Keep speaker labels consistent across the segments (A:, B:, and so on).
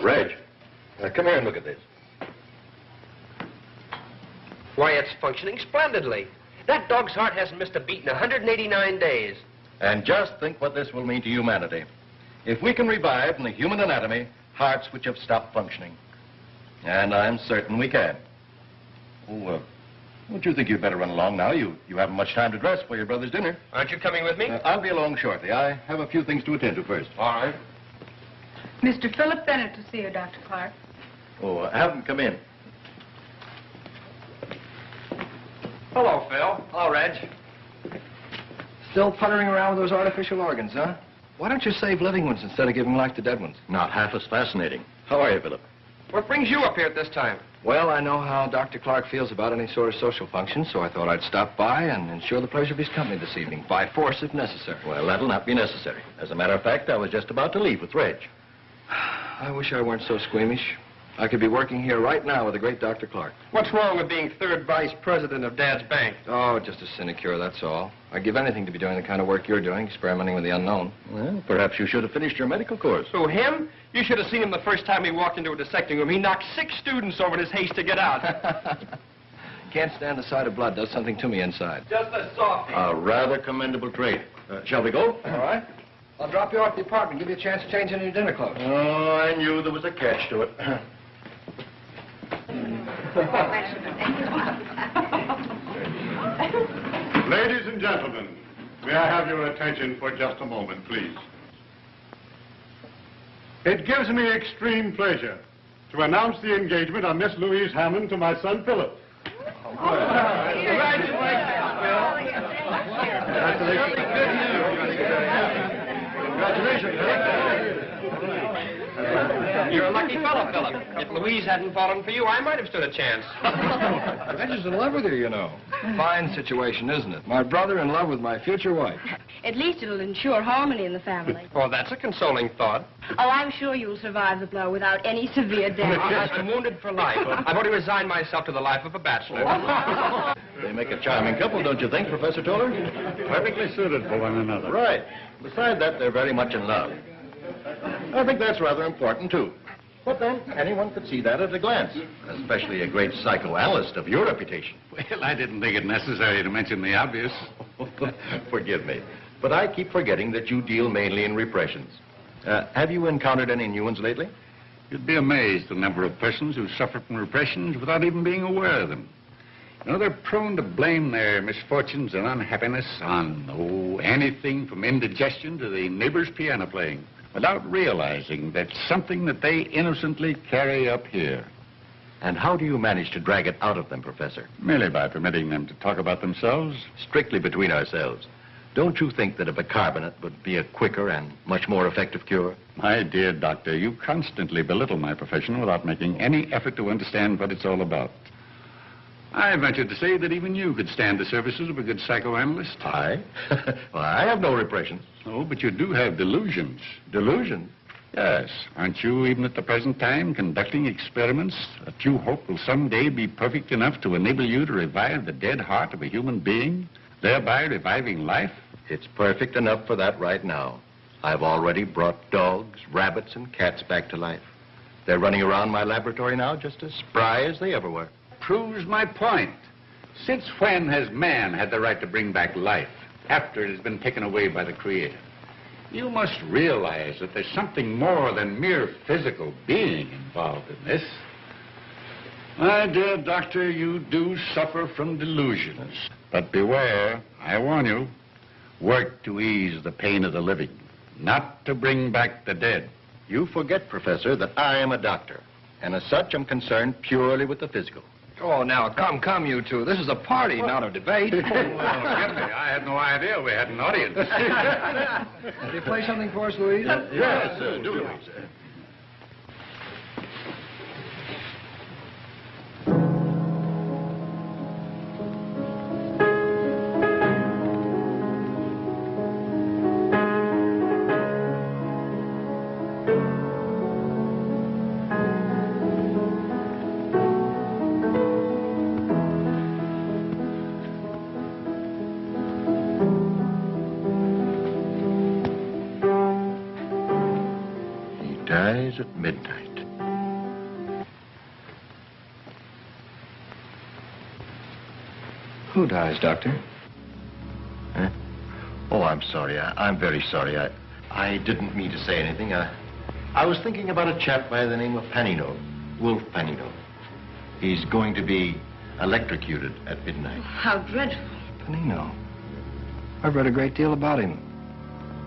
A: Reg, come here and look at this.
B: Why, it's functioning splendidly. That dog's heart hasn't missed a beat in 189 days.
A: And just think what this will mean to humanity. If we can revive in the human anatomy hearts which have stopped functioning. And I'm certain we can. Oh, don't you think you'd better run along now? You haven't much time to dress for your brother's dinner.
B: Aren't you coming with me?
A: I'll be along shortly. I have a few things to attend to first.
B: All right.
C: Mr. Philip Bennett to see you, Dr. Clark.
A: Oh, have him come in.
B: Hello, Phil.
D: Hello, Reg. Still puttering around with those artificial organs, huh? Why don't you save living ones instead of giving life to dead ones?
A: Not half as fascinating. How are you, Philip?
B: What brings you up here at this time?
D: Well, I know how Dr. Clark feels about any sort of social function, so I thought I'd stop by and ensure the pleasure of his company this evening, by force if necessary.
A: Well, that'll not be necessary. As a matter of fact, I was just about to leave with Reg.
D: I wish I weren't so squeamish. I could be working here right now with the great Dr. Clark.
B: What's wrong with being third vice president of Dad's bank?
D: Oh, just a sinecure, that's all. I'd give anything to be doing the kind of work you're doing, experimenting with the unknown.
A: Well, perhaps you should have finished your medical course.
B: Who, him? You should have seen him the first time he walked into a dissecting room. He knocked 6 students over in his haste to get out.
D: Can't stand the sight of blood. Does something to me inside.
B: Just a softie.
A: A rather commendable trait. Shall we go?
D: All right. I'll drop you off at the apartment, give you a chance to change into your dinner clothes.
A: Oh, I knew there was a catch to it.
E: Ladies and gentlemen, may I have your attention for just a moment, please? It gives me extreme pleasure to announce the engagement of Miss Louise Hammond to my son, Philip.
B: Congratulations, You're a lucky fellow, Philip. If Louise hadn't fallen for you, I might have stood a chance.
D: Reggie's in love with her, you know. Fine situation, isn't it? My brother in love with my future wife.
F: At least it'll ensure harmony in the family.
B: Oh, that's a consoling thought.
F: Oh, I'm sure you'll survive the blow without any severe damage.
B: I'm wounded for life. I've already resigned myself to the life of a bachelor.
A: They make a charming couple, don't you think, Professor Toller?
E: Perfectly suited for one another.
A: Right. Besides that, they're very much in love. I think that's rather important, too. But then, anyone could see that at a glance, especially a great psychoanalyst of your reputation.
E: Well, I didn't think it necessary to mention the obvious.
A: Forgive me, but I keep forgetting that you deal mainly in repressions. Have you encountered any new ones lately?
E: You'd be amazed at the number of persons who suffer from repressions without even being aware of them. You know, they're prone to blame their misfortunes and unhappiness on, anything from indigestion to the neighbor's piano playing, without realizing that's something that they innocently carry up here.
A: And how do you manage to drag it out of them, Professor?
E: Merely by permitting them to talk about themselves.
A: Strictly between ourselves. Don't you think that a bicarbonate would be a quicker and much more effective cure?
E: My dear doctor, you constantly belittle my profession without making any effort to understand what it's all about. I venture to say that even you could stand the services of a good psychoanalyst.
A: I? Well, I have no repressions.
E: Oh, but you do have delusions.
A: Delusions?
E: Yes. Aren't you, even at the present time, conducting experiments that you hope will someday be perfect enough to enable you to revive the dead heart of a human being, thereby reviving life?
A: It's perfect enough for that right now. I've already brought dogs, rabbits, and cats back to life. They're running around my laboratory now just as spry as they ever were.
E: Proves my point. Since when has man had the right to bring back life after it has been taken away by the Creator? You must realize that there's something more than mere physical being involved in this. My dear doctor, you do suffer from delusions. But beware, I warn you, work to ease the pain of the living, not to bring back the dead.
A: You forget, Professor, that I am a doctor, and as such, I'm concerned purely with the physical.
D: Oh, now, come, you two. This is a party, not a debate.
E: Well, forgive me. I had no idea we had an audience.
D: Will you play something for us, Louise?
A: Yes, do, Louise. At midnight.
D: Who dies, Doctor?
A: Huh? Oh, I'm sorry. I'm very sorry. I didn't mean to say anything. I was thinking about a chap by the name of Panino, Wolf Panino. He's going to be electrocuted at midnight.
F: How dreadful.
D: Panino. I've read a great deal about him.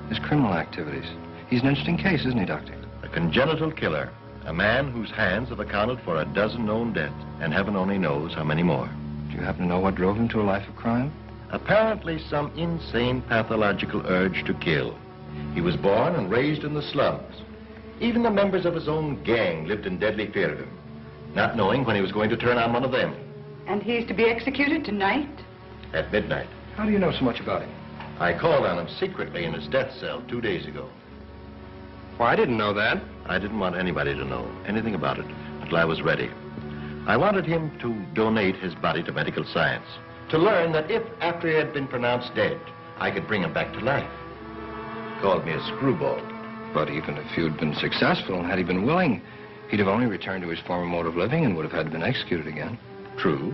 D: His criminal activities. He's an interesting case, isn't he, Doctor?
A: A congenital killer. A man whose hands have accounted for a dozen known deaths, and heaven only knows how many more.
D: Do you happen to know what drove him to a life of crime?
A: Apparently some insane pathological urge to kill. He was born and raised in the slums. Even the members of his own gang lived in deadly fear of him, not knowing when he was going to turn on one of them.
C: And he's to be executed tonight?
A: At midnight.
D: How do you know so much about him?
A: I called on him secretly in his death cell 2 days ago.
D: Well, I didn't know that.
A: I didn't want anybody to know anything about it until I was ready. I wanted him to donate his body to medical science, to learn that if, after he had been pronounced dead, I could bring him back to life. He called me a screwball.
D: But even if you'd been successful and had he been willing, he'd have only returned to his former mode of living and would have had to been executed again.
A: True,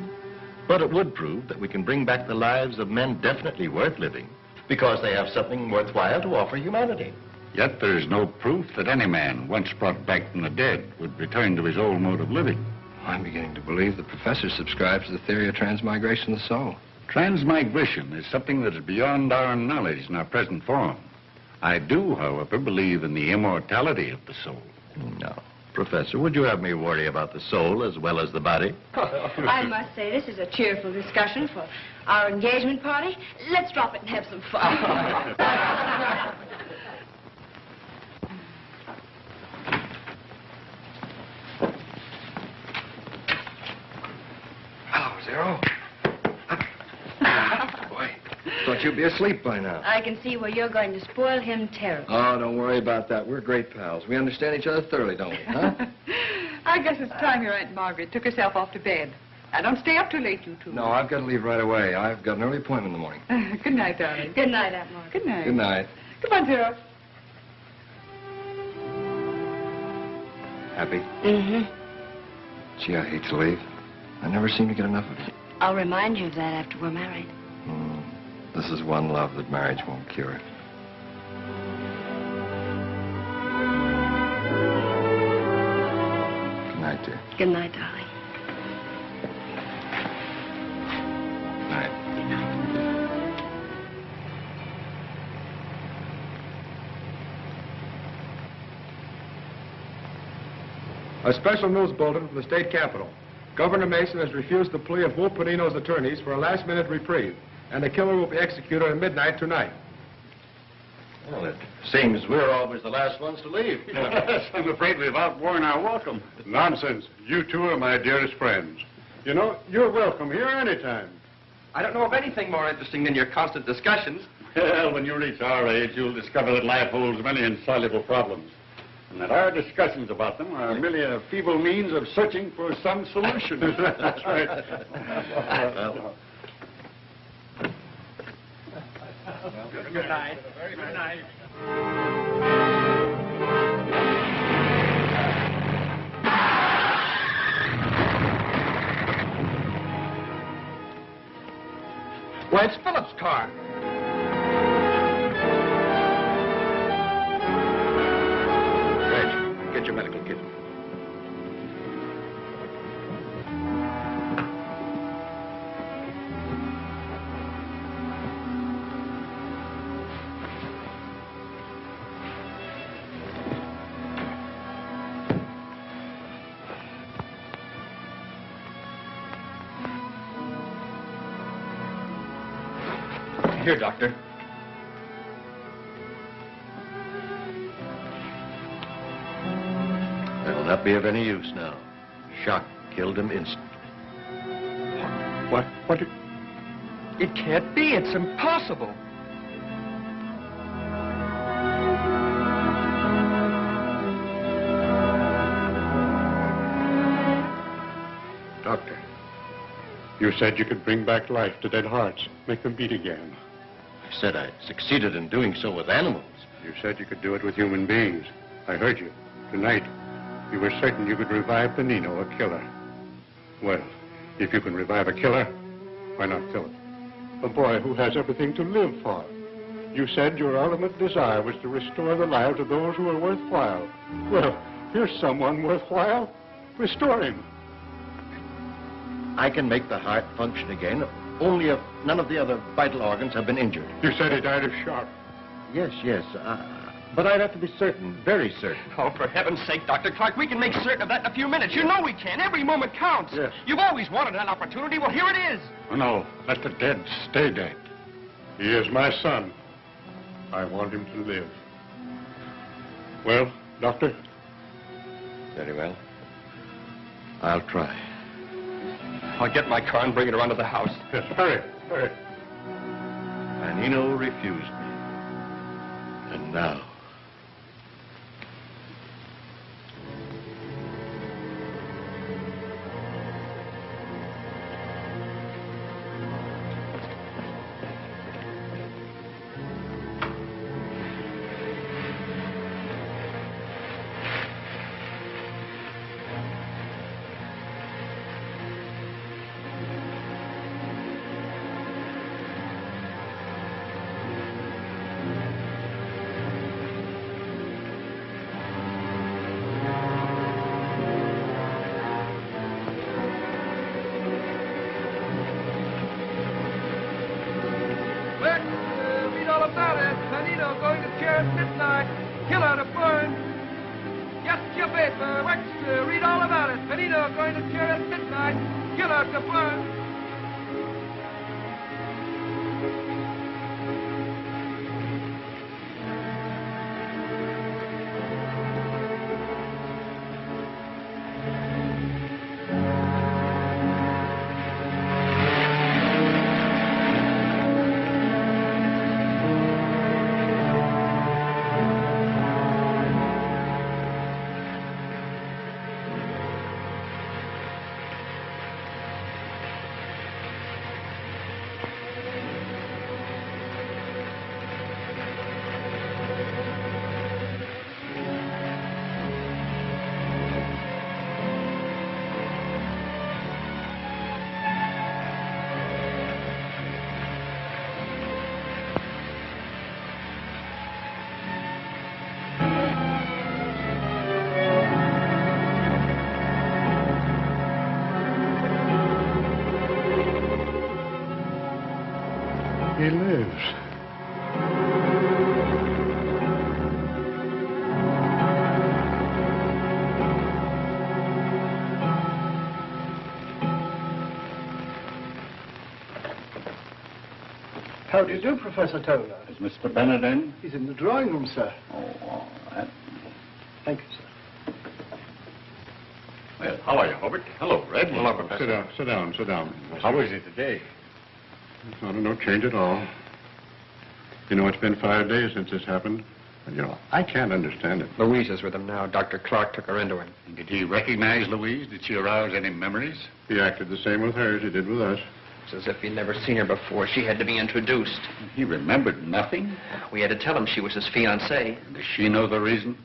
A: but it would prove that we can bring back the lives of men definitely worth living, because they have something worthwhile to offer humanity.
E: Yet there is no proof that any man, once brought back from the dead, would return to his old mode of living.
D: I'm beginning to believe the professor subscribes to the theory of transmigration of the soul.
E: Transmigration is something that is beyond our knowledge in our present form. I do, however, believe in the immortality of the soul.
A: No. Professor, would you have me worry about the soul as well as the body?
F: I must say, this is a cheerful discussion for our engagement party. Let's drop it and have some fun.
D: Hello, Zero. Boy, thought you'd be asleep by now.
F: I can see where you're going to spoil him terribly.
D: Oh, don't worry about that. We're great pals. We understand each other thoroughly, don't we, huh?
C: I guess it's time your Aunt Margaret took herself off to bed. Now, don't stay up too late, you two.
D: No, I've got to leave right away. I've got an early appointment in the morning.
C: Good night, darling.
F: Good night, Aunt Margaret.
C: Good night.
D: Good night.
C: Come on, Zero.
D: Happy?
F: Mm-hmm.
D: Gee, I hate to leave. I never seem to get enough of you.
F: I'll remind you of that after we're married.
D: This is one love that marriage won't cure. Good night, dear.
F: Good night, darling.
D: Night.
G: A special news bulletin from the state capitol. Governor Mason has refused the plea of Wolf Panino's attorneys for a last-minute reprieve, and the killer will be executed at midnight tonight.
A: Well, it seems we're always the last ones to leave.
E: I'm afraid we've outworn our welcome.
G: Nonsense. You two are my dearest friends. You know, you're welcome here anytime.
D: I don't know of anything more interesting than your constant discussions.
E: Well, when you reach our age, you'll discover that life holds many insoluble problems, and that our discussions about them are merely a feeble means of searching for some solution. That's right.
B: Good night. Good night.
D: Why, it's Philip's car. Reg, get your medical kit. Here, Doctor.
A: That'll not be of any use now. Shock killed him instantly.
D: What? It can't be. It's impossible.
G: Doctor, you said you could bring back life to dead hearts, make them beat again.
A: I said I succeeded in doing so with animals.
G: You said you could do it with human beings. I heard you. Tonight, you were certain you could revive Panino, a killer. Well, if you can revive a killer, why not kill him?
H: A boy who has everything to live for. You said your ultimate desire was to restore the lives of those who are worthwhile. Well, here's someone worthwhile. Restore him.
A: I can make the heart function again, only if none of the other vital organs have been injured.
H: You said he died of shock.
A: Yes, yes. But I'd have to be certain, very certain.
B: Oh, for heaven's sake, Dr. Clark, we can make certain of that in a few minutes. You know we can. Every moment counts.
H: Yes.
B: You've always wanted that opportunity. Well, here it is.
H: Oh, no, let the dead stay dead. He is my son. I want him to live. Well, Doctor?
A: Very well. I'll try.
B: I'll get my car and bring it around to the house.
H: Yes, hurry, hurry.
A: Manino refused me. And now...
I: Read all about it. Manino going to chair at midnight. Killer to burn. Get your paper. Extra. Read all about it. Manino going to chair at midnight. Killer to burn.
H: He lives.
I: How do you do, Professor Toller?
H: Is Mr. Bennett in?
I: He's in the drawing room, sir.
H: Oh, all right.
I: Thank you, sir.
E: Well, how are you, Hobart? Hello, Red. Hello, Professor.
H: Sit down.
E: How is he today?
H: No change at all. You know, it's been 5 days since this happened. And, you know, I can't understand it.
B: Louise is with him now. Dr. Clark took her into him.
E: Did he recognize Louise? Did she arouse any memories?
H: He acted the same with her as he did with us.
B: It's as if he'd never seen her before. She had to be introduced.
E: He remembered nothing?
B: We had to tell him she was his fiancée.
E: Does she know the reason?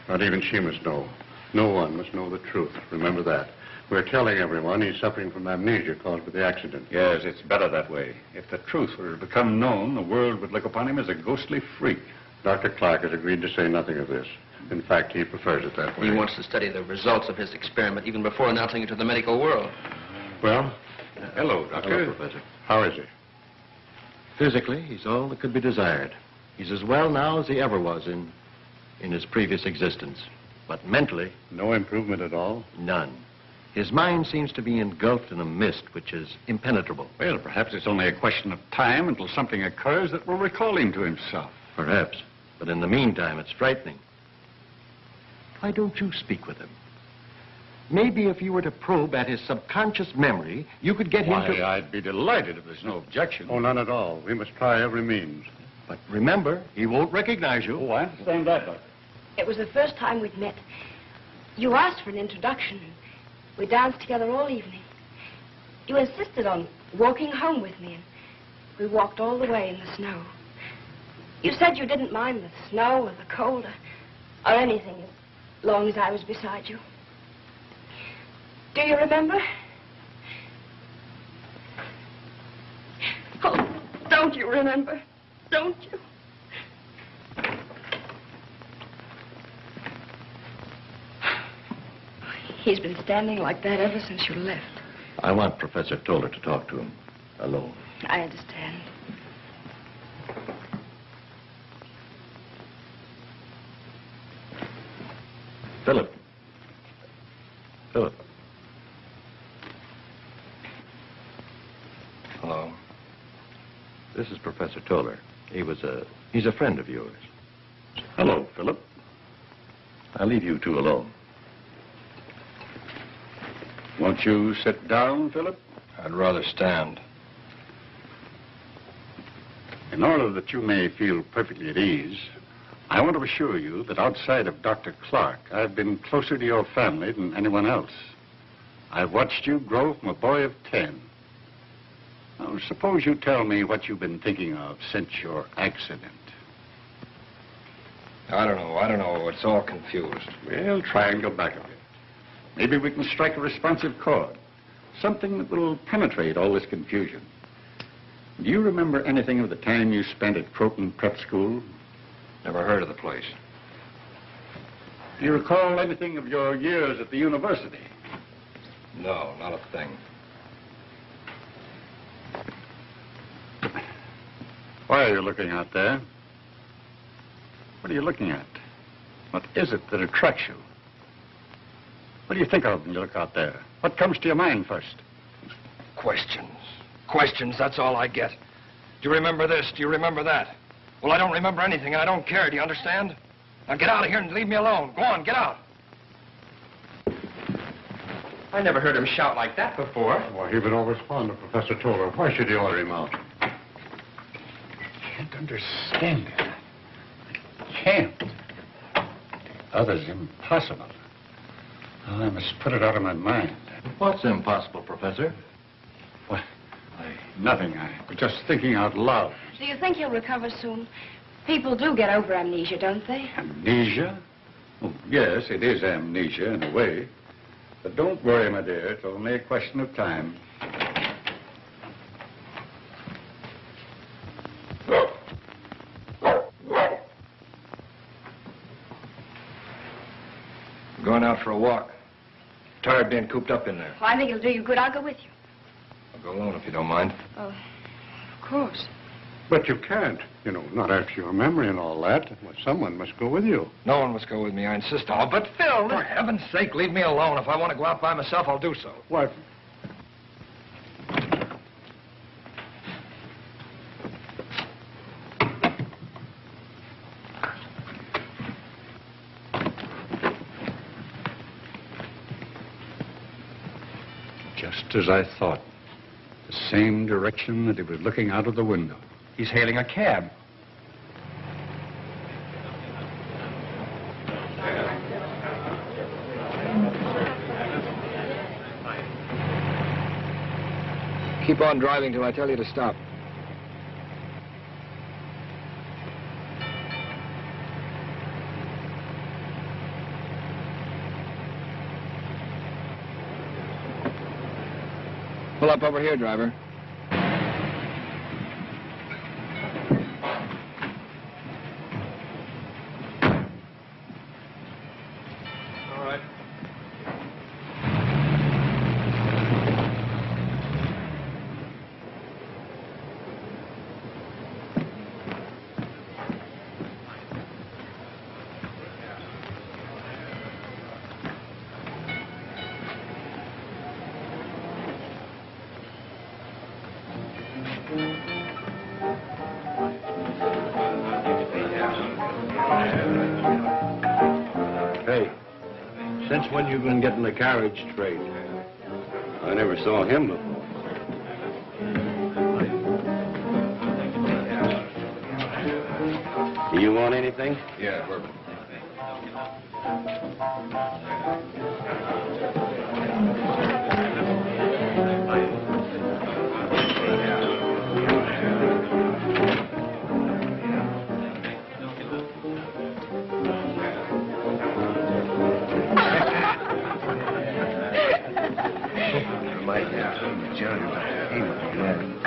H: Not even she must know. No one must know the truth. Remember that. We're telling everyone he's suffering from amnesia caused by the accident.
E: Yes, it's better that way. If the truth were to become known, the world would look upon him as a ghostly freak.
H: Dr. Clark has agreed to say nothing of this. In fact, he prefers it that way.
B: He wants to study the results of his experiment even before announcing it to the medical world.
H: Well?
E: Hello, Doctor.
A: Hello, Professor.
H: How is he?
A: Physically, he's all that could be desired. He's as well now as he ever was in his previous existence. But mentally,
H: No improvement at all?
A: none. His mind seems to be engulfed in a mist which is impenetrable.
E: Well, perhaps it's only a question of time until something occurs that will recall him to himself.
A: Perhaps. But in the meantime, it's frightening. Why don't you speak with him? Maybe if you were to probe at his subconscious memory, you could get him
E: Why,
A: to...
E: I'd be delighted if there's no objection.
H: Oh, none at all. We must try every means.
A: But remember, he won't recognize you.
E: Oh, I understand that, Doctor.
F: It was the first time we'd met. You asked for an introduction. We danced together all evening. You insisted on walking home with me, and we walked all the way in the snow. You said you didn't mind the snow or the cold or anything as long as I was beside you. Do you remember? Don't you remember? Don't you? He's been standing like that ever since you left.
A: I want Professor Toller to talk to him alone.
F: I understand.
A: Philip. Philip. Hello. This is Professor Toller. He's a friend of yours.
H: Hello, Philip.
A: I'll leave you two alone.
H: Won't you sit down, Philip?
D: I'd rather stand.
H: In order that you may feel perfectly at ease, I want to assure you that outside of Dr. Clark, I've been closer to your family than anyone else. I've watched you grow from a boy of 10. Now, suppose you tell me what you've been thinking of since your accident.
D: I don't know. It's all confused.
H: Well, try and go back a bit. Maybe we can strike a responsive chord. Something that will penetrate all this confusion. Do you remember anything of the time you spent at Croton Prep School?
D: Never heard of the place.
H: Do you recall anything of your years at the university?
D: No, not a thing.
H: Why are you looking out there? What are you looking at? What is it that attracts you? What do you think of when you look out there? What comes to your mind first?
D: Questions, that's all I get. Do you remember this? Do you remember that? Well, I don't remember anything, and I don't care. Do you understand? Now get out of here and leave me alone. Go on, get out.
B: I never heard him shout like that before.
H: Why, he would always fond of Professor Toller. Why should you order him out? I can't understand it. I can't. The other's impossible. Well, I must put it out of my mind.
A: What's impossible, Professor?
H: What? Nothing. I was just thinking out loud.
F: Do you think he'll recover soon? People do get over amnesia, don't they?
H: Amnesia? Oh, yes, it is amnesia in a way. But don't worry, my dear. It's only a question of time.
D: I'm going out for a walk. Tired being cooped up in there.
F: Well, I think it'll do you good. I'll go with you.
D: I'll go alone if you don't mind.
F: Oh, of course.
H: But you can't. You know, not after your memory and all that. Well, someone must go with you.
D: No one must go with me. I insist on it. But Phil, for heaven's sake, leave me alone. If I want to go out by myself, I'll do so.
H: What? Just as I thought. The same direction that he was looking out of the window.
B: He's hailing a cab.
D: Keep on driving till I tell you to stop. Pull up over here, driver.
B: All right.
G: Hey, since when you been getting the carriage straight? I never saw him before. Do you want anything?
D: Yeah, bourbon.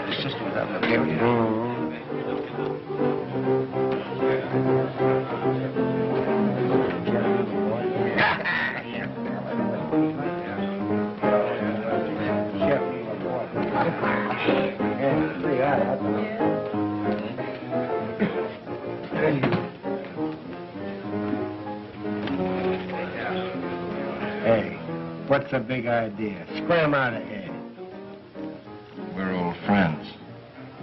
G: His sister was out in the area.
J: That's a big idea. Scram out of here.
A: We're old friends.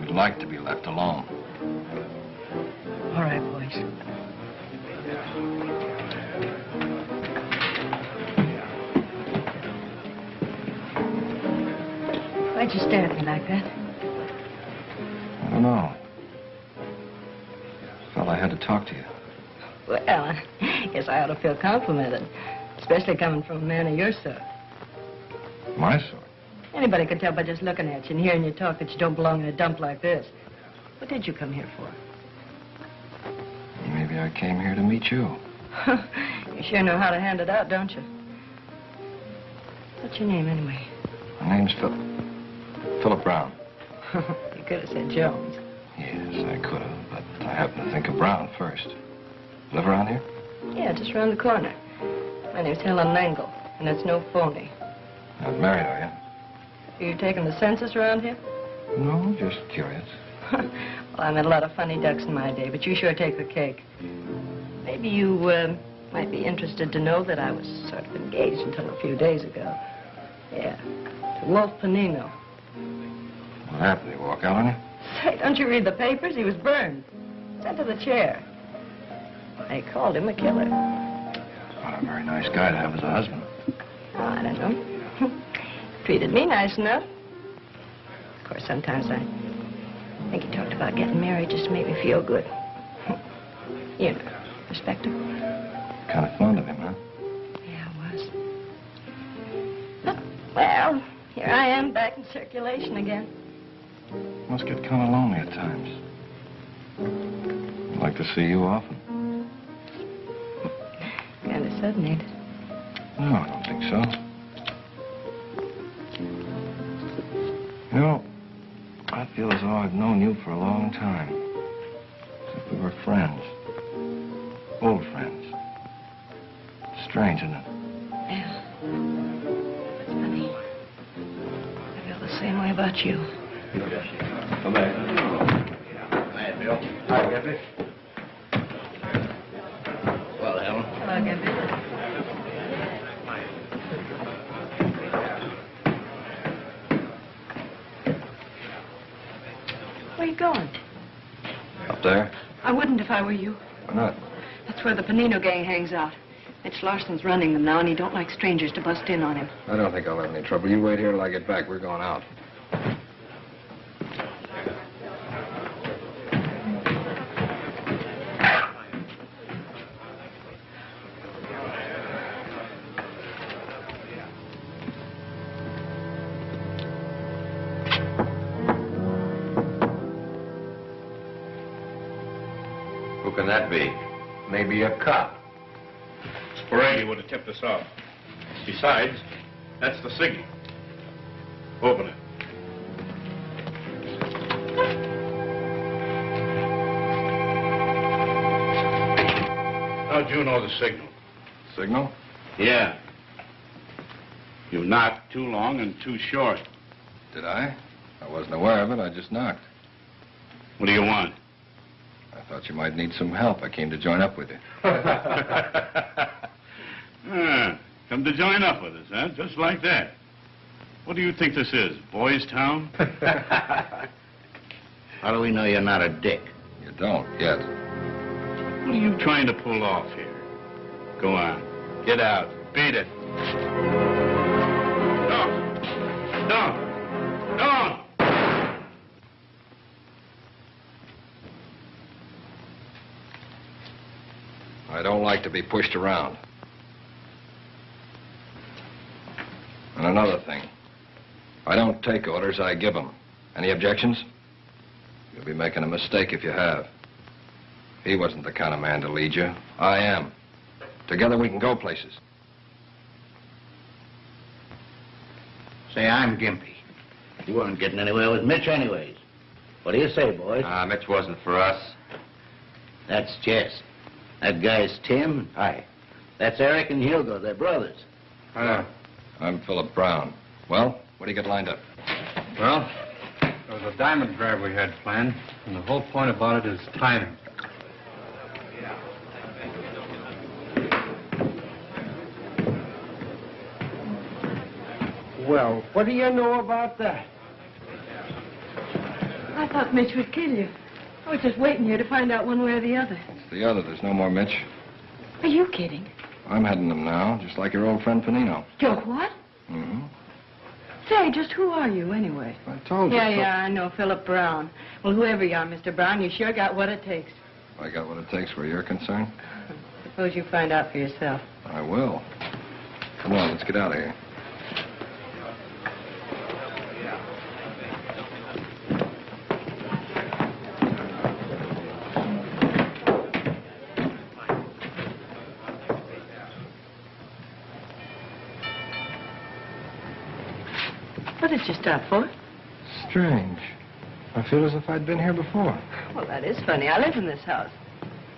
A: We'd like to be left alone.
C: All right, boys. Why'd you stare at me like that?
A: I don't know. Felt I had to talk to you.
C: Well, I guess I ought to feel complimented, especially coming from a man of your sort.
A: My sort?
C: Anybody could tell by just looking at you and hearing you talk that you don't belong in a dump like this. What did you come here for?
A: Maybe I came here to meet you.
C: You sure know how to hand it out, don't you? What's your name, anyway?
A: My name's Philip Brown.
C: You could have said Jones.
A: Yes, I could have, but I happened to think of Brown first. Live around here?
C: Yeah, just around the corner. My name's Helen Langle, and it's no phony.
A: Not married, are you?
C: Are you taking the census around here?
A: No, just curious.
C: Well, I met a lot of funny ducks in my day, but you sure take the cake. Maybe you might be interested to know that I was sort of engaged until a few days ago. Yeah, to Wolf Panino.
A: What happened? Did he walk out on you?
C: Say, don't you read the papers? He was burned. Sent to the chair. They called him a killer.
A: What a very nice guy to have as a husband.
C: Oh, I don't know. Treated me nice enough. Of course, sometimes I think he talked about getting married just to make me feel good. You know, respectable.
A: Kind of fond of him, huh?
C: Yeah, I was. But, well, here I am back in circulation again.
A: Must get kind of lonely at times. I'd like to see you often.
C: Kind of sudden, ain't it?
A: No, I don't think so. You know, I feel as though I've known you for a long time. As if we were friends. Old friends. Strange, isn't it?
C: Yeah. That's funny. I feel the same way about you.
A: Come back.
E: Hi, Bill. Hi, Gippy. Well, Helen.
C: Hello, Gippy. Where are you going?
A: Up there?
C: I wouldn't if I were you.
A: Why not?
C: That's where the Panino gang hangs out. Mitch Larson's running them now, and he don't like strangers to bust in on him.
A: I don't think I'll have any trouble. You wait here till I get back. We're going out.
E: Who can that be? Maybe a cop.
H: Sporady would have tipped us off. Besides, that's the signal. Open it. How'd you know the signal?
A: Signal?
H: Yeah. You knocked too long and too short.
A: Did I? I wasn't aware of it. I just knocked.
H: What do you want?
A: I thought you might need some help. I came to join up with you.
H: Come to join up with us, huh? Just like that. What do you think this is, Boys Town?
E: How do we know you're not a dick?
A: You don't, yet.
H: What are you trying to pull off here? Go on. Get out. Beat it. Don't. Don't. Don't.
A: I don't like to be pushed around. And another thing. I don't take orders, I give them. Any objections? You'll be making a mistake if you have. He wasn't the kind of man to lead you. I am. Together we can go places.
E: Say, I'm Gimpy. You weren't getting anywhere with Mitch anyways. What do you say, boys?
B: Mitch wasn't for us.
E: That's Jess. That guy's Tim. Hi. That's Eric and Hugo. They're brothers.
A: I'm Philip Brown. Well, what do you got lined up?
G: Well, there was a diamond grab we had planned, and the whole point about it is timing.
J: Well, what do you know about that?
C: I thought Mitch would kill you. I was just waiting here to find out one way or the other.
G: It's the other. There's no more Mitch.
C: Are you kidding?
G: I'm heading them now, just like your old friend Panino.
C: Joe, what?
G: Mm-hmm.
C: Say, just who are you, anyway?
G: I told you.
C: Yeah, I know, Philip Brown. Well, whoever you are, Mr. Brown, you sure got what it takes.
G: I got what it takes where you're concerned.
C: Suppose you find out for yourself.
G: I will. Come on, let's get out of here.
C: What did you stop for?
G: Strange. I feel as if I'd been here before.
C: Well, that is funny. I live in this house.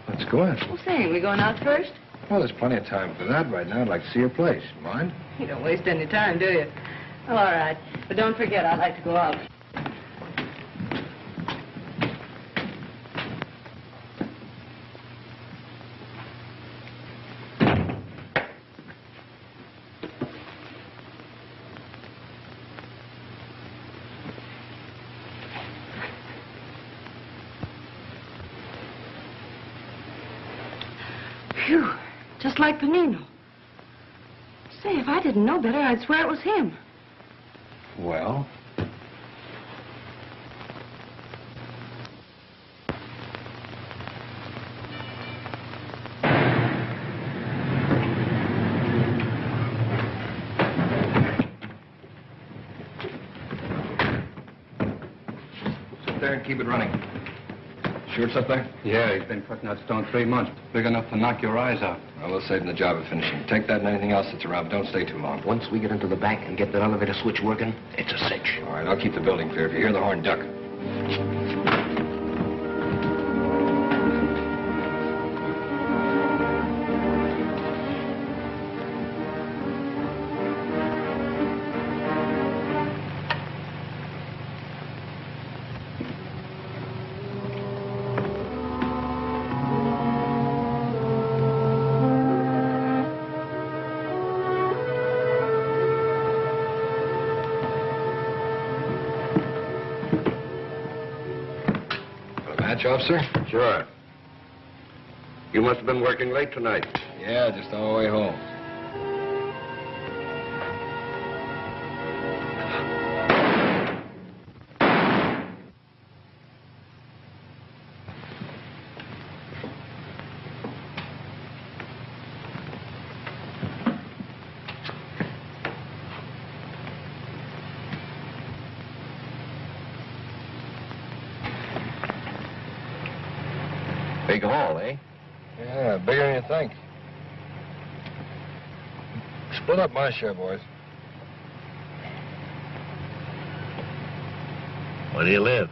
G: Let's go in.
C: Well, say, we going out first?
G: Well, there's plenty of time for that right now. I'd like to see your place. Mind?
C: You don't waste any time, do you? Well, all right. But don't forget, I'd like to go out. Phew, just like Panino. Say, if I didn't know better, I'd swear it was him.
G: Well? Sit there and keep it running. Sure it's up there?
K: Yeah, he's been cutting that stone 3 months. Big enough to knock your eyes out.
G: Well, let's save him the job of finishing. Take that and anything else that's around. Don't stay too long.
B: Once we get into the back and get that elevator switch working, it's a cinch.
G: All right, I'll keep the building clear. If you hear the horn, duck. Officer?
L: Sure. You must have been working late tonight.
G: Yeah, just on my way home.
L: Big haul, eh?
G: Yeah, bigger than you think. Split up my share, boys.
M: Where do you live?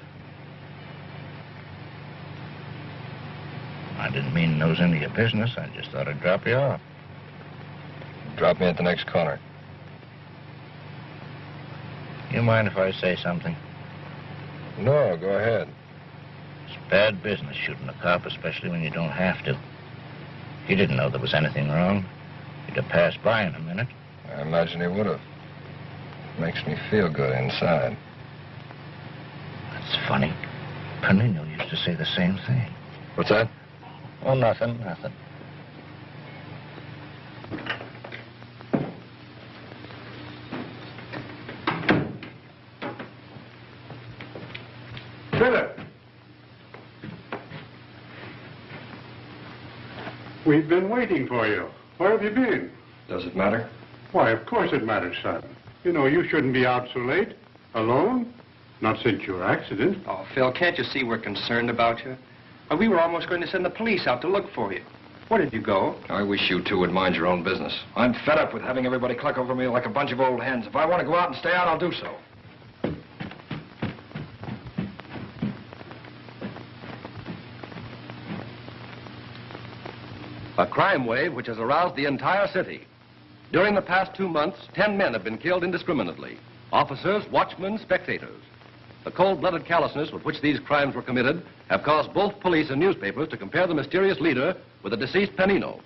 M: I didn't mean to nose into your business. I just thought I'd drop you off.
G: Drop me at the next corner.
M: You mind if I say something?
G: No, go ahead.
M: It's bad business shooting a cop, especially when you don't have to. If you didn't know there was anything wrong, you'd have passed by in a minute.
G: I imagine he would have. Makes me feel good inside.
M: That's funny. Panino used to say the same thing.
G: What's that?
M: Oh, nothing.
H: Philip! We've been waiting for you. Where have you been?
G: Does it matter?
H: Why, of course it matters, son. You know, you shouldn't be out so late. Alone? Not since your accident.
B: Oh, Phil, can't you see we're concerned about you? We were almost going to send the police out to look for you. Where did you go?
G: I wish you two would mind your own business. I'm fed up with having everybody cluck over me like a bunch of old hens. If I want to go out and stay out, I'll do so.
L: A crime wave which has aroused the entire city. During the past 2 months, 10 men have been killed indiscriminately. Officers, watchmen, spectators. The cold-blooded callousness with which these crimes were committed have caused both police and newspapers to compare the mysterious leader with the deceased Panino.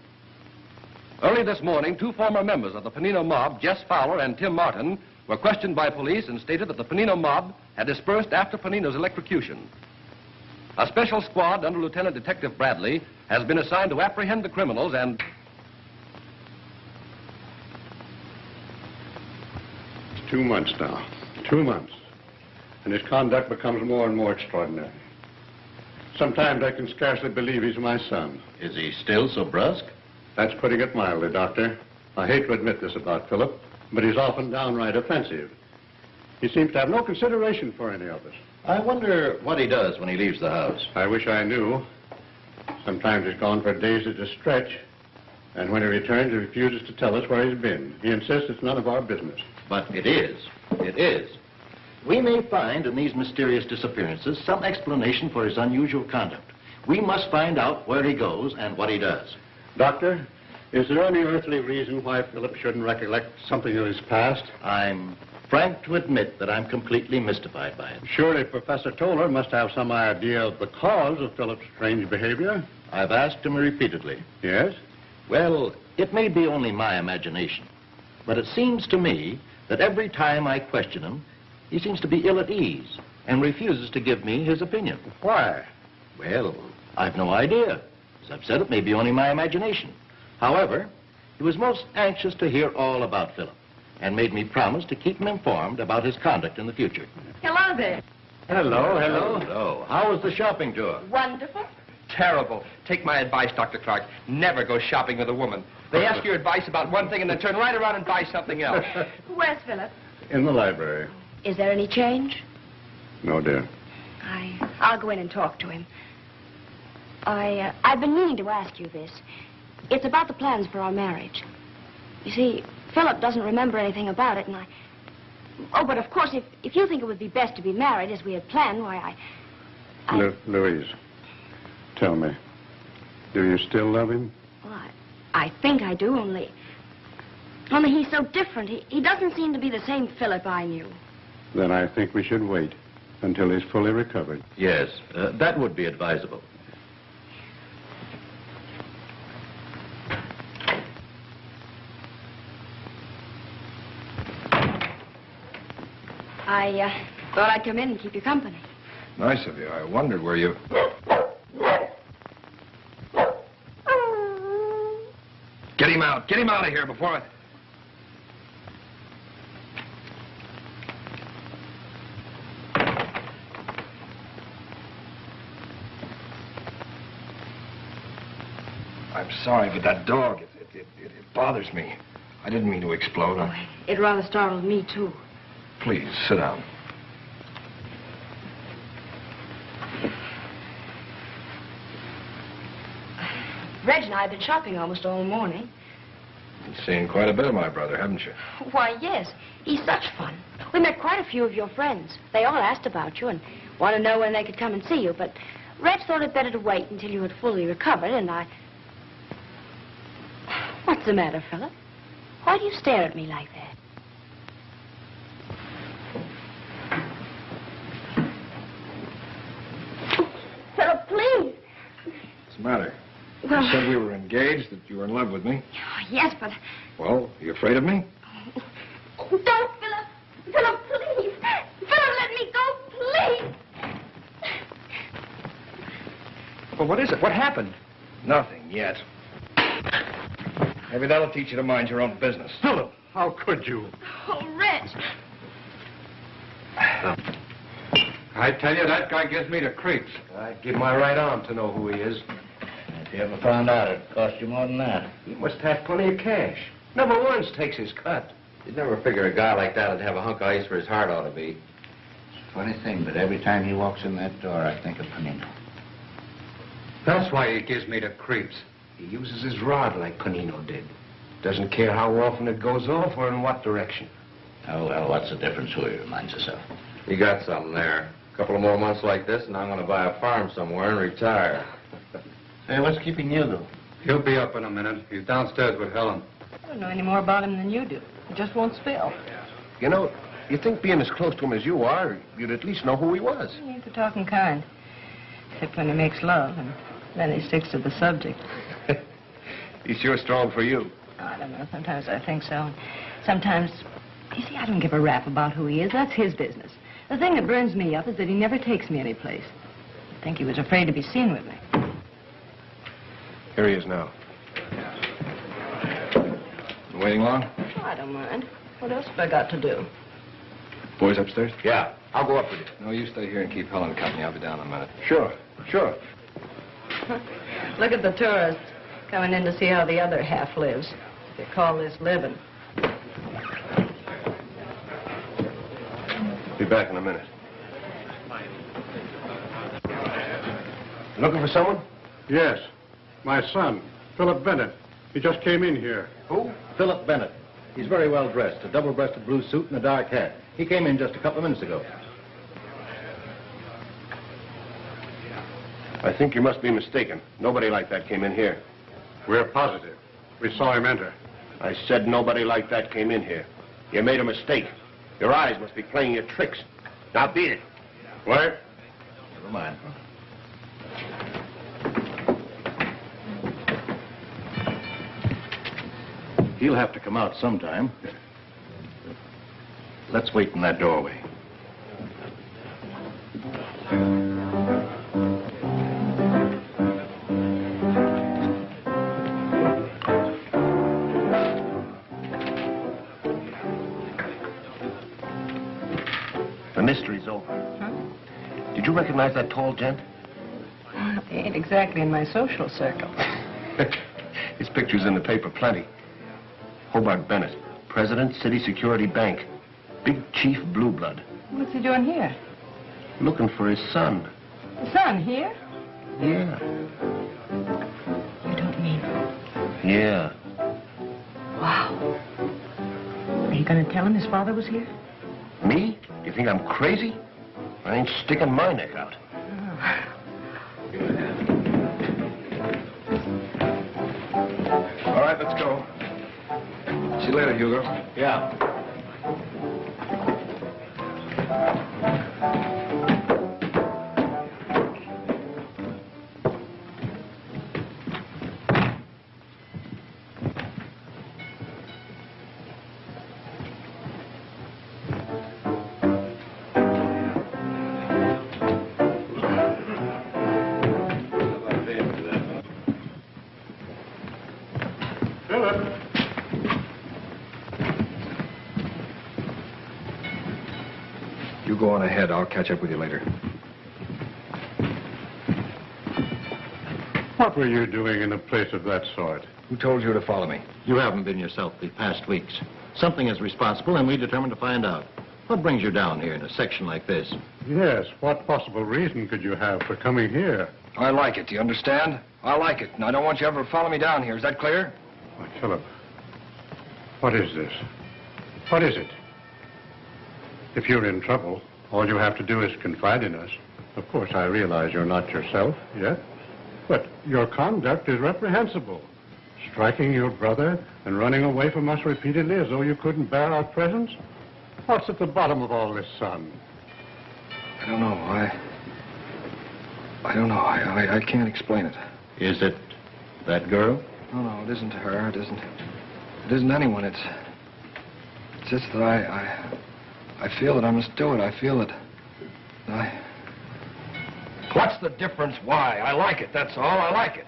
L: Early this morning, 2 former members of the Panino mob, Jess Fowler and Tim Martin, were questioned by police and stated that the Panino mob had dispersed after Panino's electrocution. A special squad under Lieutenant Detective Bradley has been assigned to apprehend the criminals and...
H: It's 2 months now. 2 months. And his conduct becomes more and more extraordinary. Sometimes I can scarcely believe he's my son.
A: Is he still so brusque?
H: That's putting it mildly, Doctor. I hate to admit this about Philip, but he's often downright offensive. He seems to have no consideration for any of us.
A: I wonder what he does when he leaves the house.
H: I wish I knew. Sometimes he's gone for days at a stretch, and when he returns, he refuses to tell us where he's been. He insists it's none of our business.
A: But it is. It is. We may find in these mysterious disappearances some explanation for his unusual conduct. We must find out where he goes and what he does.
H: Doctor, is there any earthly reason why Philip shouldn't recollect something of his past?
A: I'm frank to admit that I'm completely mystified by it.
H: Surely Professor Toller must have some idea of the cause of Philip's strange behavior.
A: I've asked him repeatedly.
H: Yes?
A: Well, it may be only my imagination, but it seems to me that every time I question him, he seems to be ill at ease and refuses to give me his opinion.
H: Why?
A: Well, I've no idea. As I've said, it may be only my imagination. However, he was most anxious to hear all about Philip and made me promise to keep him informed about his conduct in the future.
C: Hello there.
G: Hello, hello.
A: Hello. How was the shopping tour?
C: Wonderful.
B: Terrible. Take my advice, Dr. Clark. Never go shopping with a woman. They ask your advice about one thing and then turn right around and buy something else.
F: Where's Philip?
H: In the library.
F: Is there any change?
H: No, dear.
F: I'll go in and talk to him. I've been meaning to ask you this. It's about the plans for our marriage. You see, Philip doesn't remember anything about it, and Oh, but of course, if you think it would be best to be married as we had planned, why,
H: Louise, tell me, do you still love him?
F: Well, I think I do, only he's so different. He doesn't seem to be the same Philip I knew.
H: Then I think we should wait until he's fully recovered.
A: Yes, that would be advisable.
F: I thought I'd come in and keep you company.
D: Nice of you. I wondered where you... Get him out. Get him out of here before I... I'm sorry, but that dog, it bothers me. I didn't mean to explode.
F: It rather startled me, too.
D: Please, sit down.
F: Reg and I have been shopping almost all morning.
D: You've seen quite a bit of my brother, haven't you?
F: Why, yes. He's such fun. We met quite a few of your friends. They all asked about you and wanted to know when they could come and see you, but Reg thought it better to wait until you had fully recovered, and I... What's the matter, Philip? Why do you stare at me like that? Philip, please.
D: What's the matter?
F: Well,
D: You said we were engaged, that you were in love with me.
F: yes, but...
D: Well, are you afraid of me?
F: Don't, Philip. Philip, please. Philip, let me go, please.
B: Well, what is it? What happened?
D: Nothing yet. Maybe that'll teach you to mind your own business.
H: Philip, how could you?
F: Oh, Reg.
E: I tell you, that guy gives me the creeps.
G: I'd give my right arm to know who he is.
M: If you ever found out, it'd cost you more than that.
G: He must have plenty of cash. Never once takes his cut.
K: You'd never figure a guy like that would have a hunk of ice where his heart ought to be.
M: It's a funny thing, but every time he walks in that door, I think of Panino.
E: That's why he gives me the creeps.
G: He uses his rod like Panino did. Doesn't care how often it goes off or in what direction.
M: Oh, well, what's the difference who he reminds us of?
K: You got something there. A couple of more months like this, and I'm going to buy a farm somewhere and retire.
M: Say, what's keeping you, though?
E: He'll be up in a minute. He's downstairs with Helen.
C: I don't know any more about him than you do. He just won't spill.
G: You know, you'd think being as close to him as you are, you'd at least know who he was.
C: He ain't the talking kind. Except when he makes love, and then he sticks to the subject.
G: He's sure strong for you.
C: I don't know. Sometimes I think so. Sometimes You see, I don't give a rap about who he is. That's his business. The thing that burns me up is that he never takes me anyplace. I think he was afraid to be seen with me.
G: Here he is now. You waiting long?
C: Oh, I don't mind. What else have I got to do?
G: Boys upstairs?
K: Yeah, I'll go up with you.
G: No, you stay here and keep Helen company. I'll be down in a minute.
K: Sure.
C: Look at the tourists coming in to see how the other half lives. They call this living.
G: Be back in a minute. Looking for someone?
H: Yes. My son, Philip Bennett. He just came in here.
A: Who? Philip Bennett. He's very well dressed, a double-breasted blue suit and a dark hat. He came in just a couple of minutes ago.
G: I think you must be mistaken. Nobody like that came in here.
H: We're positive. We saw him enter.
G: I said nobody like that came in here. You made a mistake. Your eyes must be playing you tricks. Now beat it.
H: What?
A: Never mind. He'll have to come out sometime. Let's wait in that doorway.
G: The mystery's over.
C: Huh?
G: Did you recognize that tall gent?
C: He ain't exactly in my social circle.
G: His picture's in the paper, plenty. Hobart Bennett, President, City Security Bank. Big Chief Blue Blood.
C: What's he doing here?
G: Looking for his son.
C: The son here?
G: Yeah.
C: You don't mean...
G: Yeah.
C: Wow. Are you going to tell him his father was here?
G: Me? You think I'm crazy? I ain't sticking my neck out. All right, let's go. See you later, Hugo.
A: Yeah.
G: You go on ahead. I'll catch up with you later.
H: What were you doing in a place of that sort?
G: Who told you to follow me?
A: You haven't been yourself the past weeks. Something is responsible, and we determined to find out. What brings you down here in a section like this?
H: Yes. What possible reason could you have for coming here?
D: I like it. Do you understand? I like it, and I don't want you ever to follow me down here. Is that clear?
H: Why, Philip, what is this? What is it? If you're in trouble, all you have to do is confide in us. Of course, I realize you're not yourself yet, but your conduct is reprehensible. Striking your brother and running away from us repeatedly as though you couldn't bear our presence? What's at the bottom of all this, son?
G: I don't know. I don't know. I can't explain it.
A: Is it that girl?
G: No, it isn't her. It isn't anyone. It's just that I feel that I must do it. I feel it.
D: What's the difference? Why? I like it, that's all. I like it.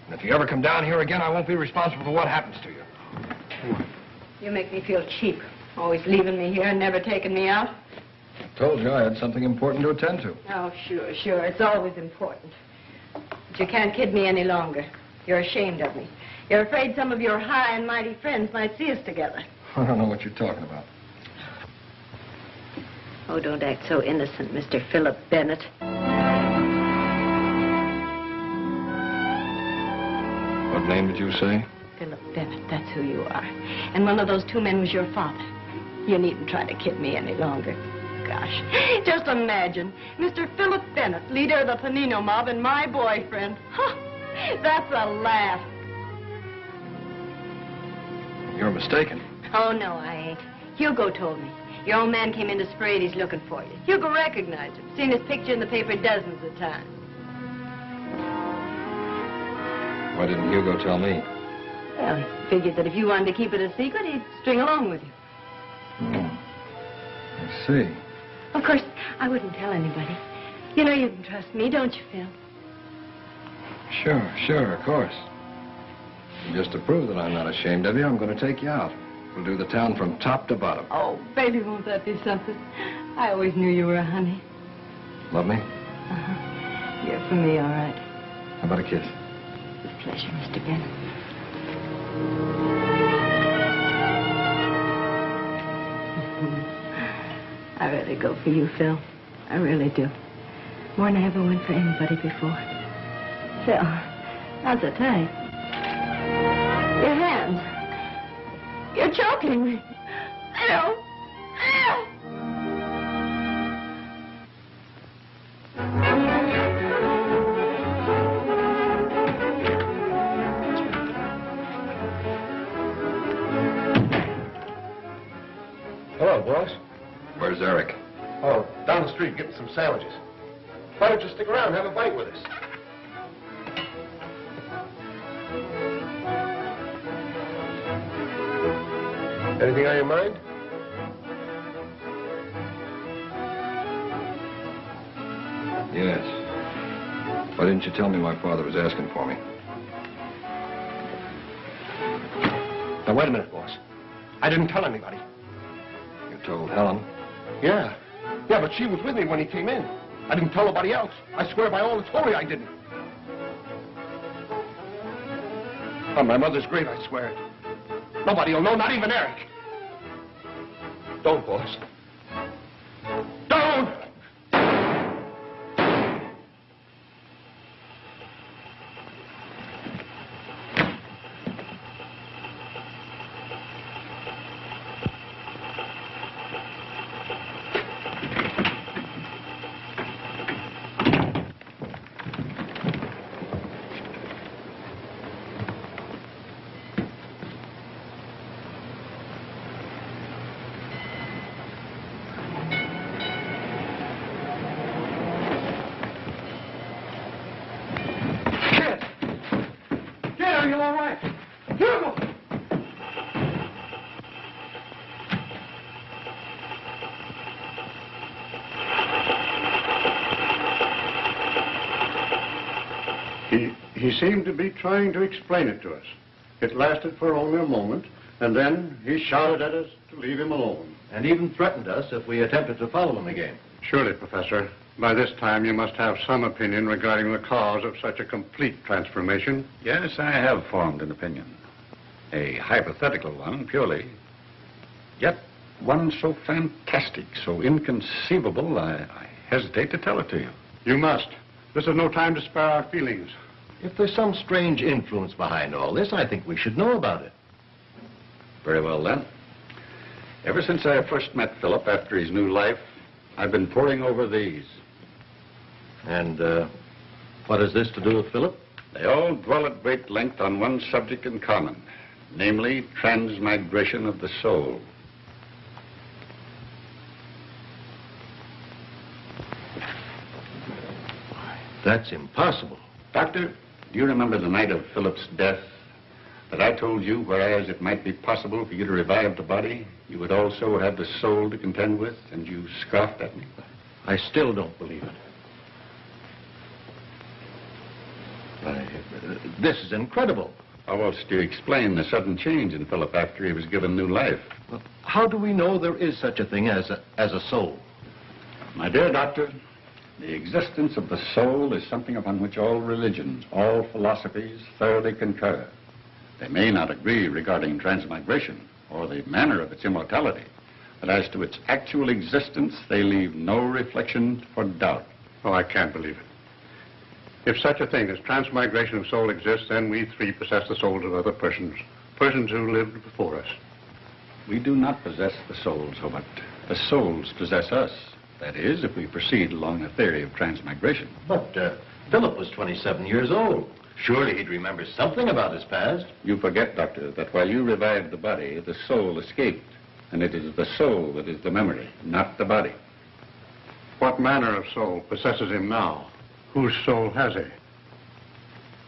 D: And if you ever come down here again, I won't be responsible for what happens to you.
C: You make me feel cheap. Always leaving me here and never taking me out.
G: I told you I had something important to attend to.
C: Oh, sure. It's always important. But you can't kid me any longer. You're ashamed of me. You're afraid some of your high and mighty friends might see us together.
G: I don't know what you're talking about.
C: Oh, don't act so innocent, Mr. Philip Bennett.
G: What name did you say?
C: Philip Bennett, that's who you are. And one of those two men was your father. You needn't try to kid me any longer. Gosh, just imagine, Mr. Philip Bennett, leader of the Panino mob, and my boyfriend. Huh, that's a laugh.
G: You're mistaken.
C: Oh, no, I ain't. Hugo told me. Your old man came in to spray. He's looking for you. Hugo recognized him. Seen his picture in the paper dozens of times.
G: Why didn't Hugo tell me?
C: Well, he figured that if you wanted to keep it a secret, he'd string along with you.
G: see.
F: Of course, I wouldn't tell anybody. You know you can trust me, don't you, Phil?
G: Sure, of course. And just to prove that I'm not ashamed of you, I'm going to take you out. We'll do the town from top to bottom.
C: Oh, baby, won't that be something? I always knew you were a honey.
G: Love me?
C: Uh-huh. You're for me, all right.
G: How about a kiss?
F: With pleasure, Mr. Bennett.
C: I really go for you, Phil. I really do.
F: More than I ever went for anybody before.
C: Phil, how's it taste? Your hands. You're choking me. Phil. Phil.
G: Hello, boss.
A: Where's Eric?
G: Oh, down the street getting some sandwiches. Why don't you stick around and have a bite with us? Anything on your mind? Yes. Why didn't you tell me my father was asking for me?
B: Now, wait a minute, boss. I didn't tell anybody.
G: You told Helen.
B: Yeah, but she was with me when he came in. I didn't tell nobody else. I swear by all that's holy I didn't. On my mother's grave, I swear it. Nobody will know, not even Eric. Don't, boss. Don't!
H: He seemed to be trying to explain it to us. It lasted for only a moment, and then he shouted at us to leave him alone.
A: And even threatened us if we attempted to follow him again.
H: Surely, Professor, by this time you must have some opinion regarding the cause of such a complete transformation.
E: Yes, I have formed an opinion. A hypothetical one, purely. Yet one so fantastic, so inconceivable, I hesitate to tell it to you.
H: You must. This is no time to spare our feelings.
A: If there's some strange influence behind all this, I think we should know about it.
E: Very well, then. Ever since I first met Philip after his new life, I've been poring over these.
A: And what has this to do with Philip?
E: They all dwell at great length on one subject in common, namely transmigration of the soul.
A: That's impossible.
E: Doctor, do you remember the night of Philip's death that I told you, whereas it might be possible for you to revive the body, you would also have the soul to contend with, and you scoffed at me?
A: I still don't believe it. This is incredible.
E: How else do you explain the sudden change in Philip after he was given new life?
A: Well, how do we know there is such a thing as a soul?
E: My dear doctor, the existence of the soul is something upon which all religions, all philosophies thoroughly concur. They may not agree regarding transmigration or the manner of its immortality, but as to its actual existence, they leave no reflection for doubt.
H: Oh, I can't believe it. If such a thing as transmigration of soul exists, then we three possess the souls of other persons who lived before us.
E: We do not possess the souls, but the souls possess us. That is, if we proceed along the theory of transmigration.
A: But Philip was 27 years old. Surely he'd remember something about his past.
E: You forget, Doctor, that while you revived the body, the soul escaped. And it is the soul that is the memory, not the body.
H: What manner of soul possesses him now? Whose soul has he?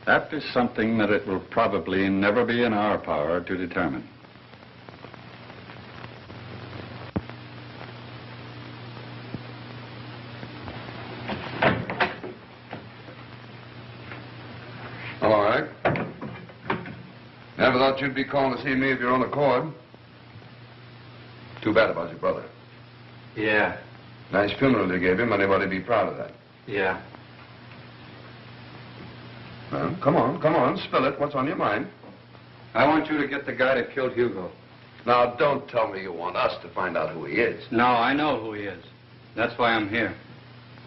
E: That is something that it will probably never be in our power to determine.
N: Hello, Ike. Never thought you'd be calling to see me of your own accord. Too bad about your brother.
O: Yeah.
N: Nice funeral you gave him. Anybody be proud of that?
O: Yeah.
N: Well, come on, spill it. What's on your mind?
O: I want you to get the guy that killed Hugo.
N: Now, don't tell me you want us to find out who he is.
O: No, I know who he is. That's why I'm here.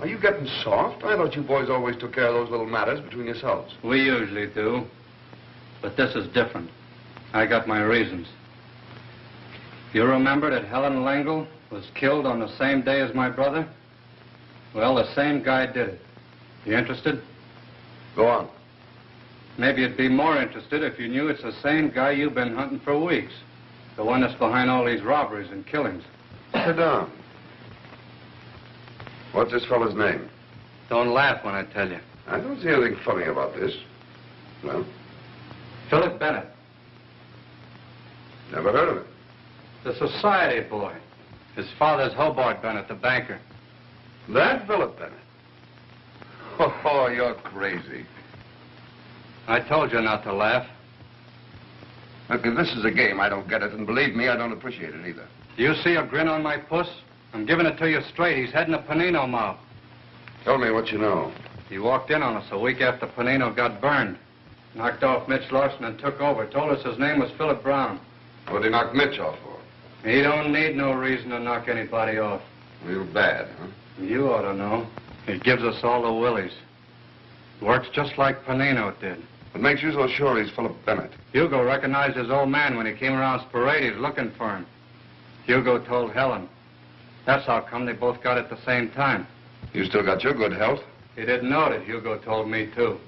N: Are you getting soft? I thought you boys always took care of those little matters between yourselves.
O: We usually do. But this is different. I got my reasons. You remember that Helen Langle was killed on the same day as my brother? Well, the same guy did it. You interested?
N: Go on.
O: Maybe you'd be more interested if you knew it's the same guy you've been hunting for weeks. The one that's behind all these robberies and killings.
N: Sit down. What's this fellow's name?
O: Don't laugh when I tell you.
N: I don't see anything funny about this. Well?
O: Philip Bennett.
N: Never heard of him.
O: The society boy. His father's Hobart Bennett, the banker.
N: That Philip Bennett? Oh, you're crazy.
O: I told you not to laugh.
N: Look, if this is a game, I don't get it, and believe me, I don't appreciate it either.
O: Do you see a grin on my puss? I'm giving it to you straight. He's heading a Panino mob.
N: Tell me what you know.
O: He walked in on us a week after Panino got burned. Knocked off Mitch Larson and took over. Told us his name was Philip Brown.
N: What did he knock Mitch off for?
O: He don't need no reason to knock anybody off.
N: Real bad, huh?
O: You ought to know. He gives us all the willies. Works just like Panino did.
N: What makes you so sure he's Philip Bennett?
O: Hugo recognized his old man when he came around Sporadies looking for him. Hugo told Helen. That's how come they both got it at the same time.
N: You still got your good health?
O: He didn't know that Hugo told me, too.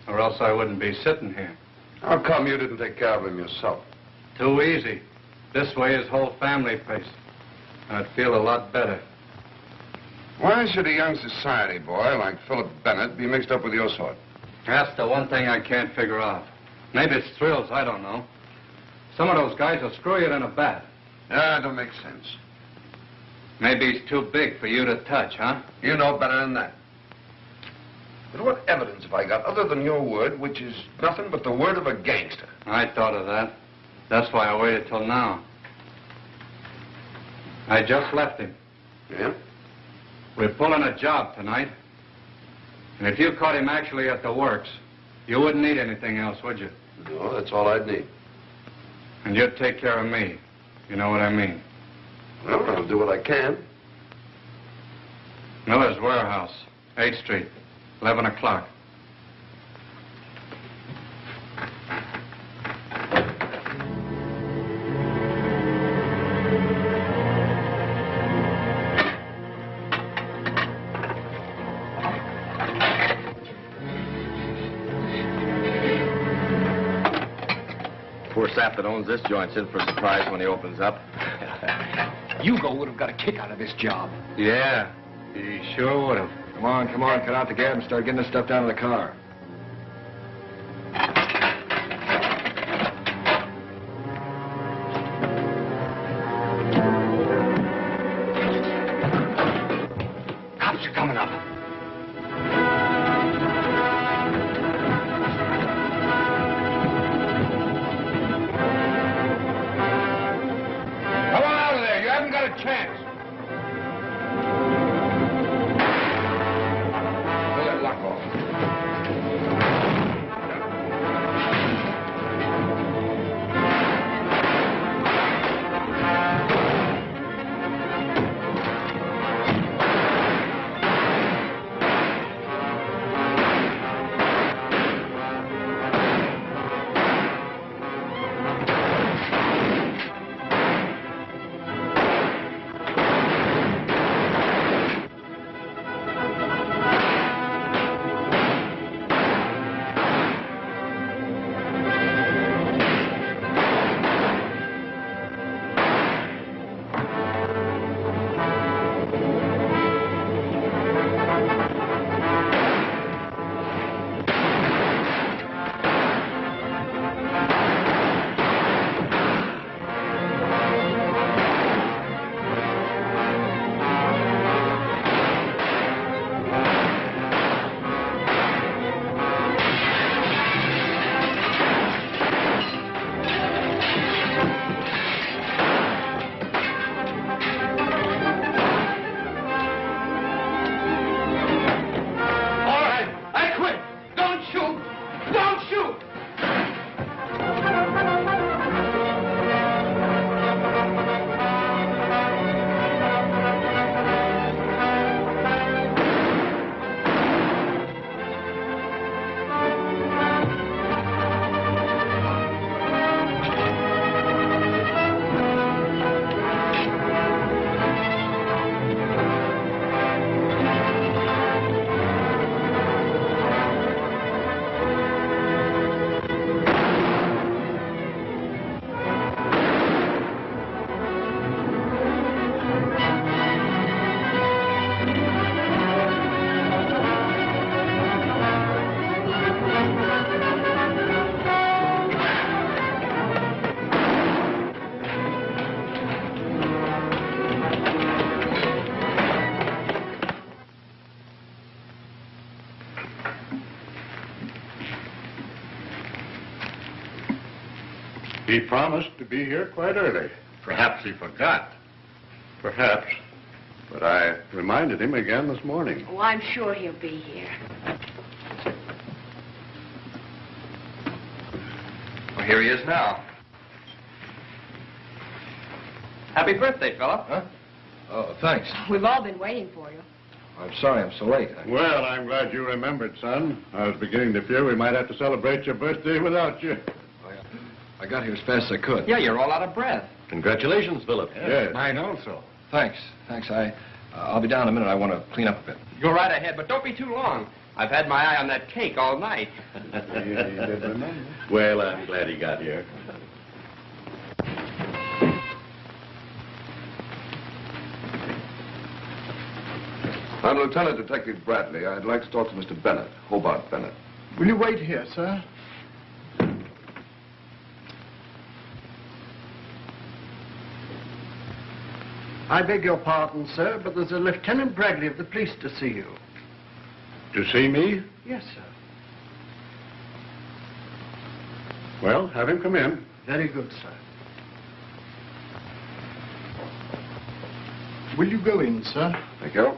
O: Or else I wouldn't be sitting here.
N: How come you didn't take care of him yourself?
O: Too easy. This way his whole family pays. I'd feel a lot better.
N: Why should a young society boy like Philip Bennett be mixed up with your sort?
O: That's the one thing I can't figure out. Maybe it's thrills, I don't know. Some of those guys will screw you in a bat.
N: Yeah, it don't make sense.
O: Maybe he's too big for you to touch, huh?
N: You know better than that. But what evidence have I got other than your word, which is nothing but the word of a gangster?
O: I thought of that. That's why I waited till now. I just left him.
N: Yeah?
O: We're pulling a job tonight. And if you caught him actually at the works, you wouldn't need anything else, would you?
N: No, that's all I'd need.
O: And you'd take care of me. You know what I mean?
N: Well, I'll do what I can.
O: Miller's Warehouse, 8th Street, 11 o'clock.
K: Poor sap that owns this joint's in for a surprise when he opens up.
D: Hugo would have got a kick out of this job.
O: Yeah, he sure would have.
G: Come on, cut out the gab and start getting this stuff down to the car.
D: Cops are coming up.
N: Come on out of there. You haven't got a chance. Pull that lock off.
H: He promised to be here quite early. Perhaps he forgot. Perhaps. But I reminded him again this morning.
F: Oh, I'm sure he'll be here.
B: Well, here he is now. Happy birthday, Philip.
A: Huh? Oh, thanks.
F: We've all been waiting for you.
A: I'm sorry I'm so late.
H: Well, I'm glad you remembered, son. I was beginning to fear we might have to celebrate your birthday without you.
A: I got here as fast as I could.
B: Yeah, you're all out of breath.
A: Congratulations, Philip.
H: Yes, mine also.
A: Thanks. I'll be down in a minute. I want to clean up a bit.
B: Go right ahead, but don't be too long. I've had my eye on that cake all night.
H: Well, I'm glad he got here.
N: I'm Lieutenant Detective Bradley. I'd like to talk to Mr. Bennett, Hobart Bennett.
J: Will you wait here, sir? I beg your pardon, sir, but there's a Lieutenant Bradley of the police to see you.
H: To see me?
J: Yes, sir.
H: Well, have him come in.
J: Very good, sir. Will you go in, sir?
N: Thank you.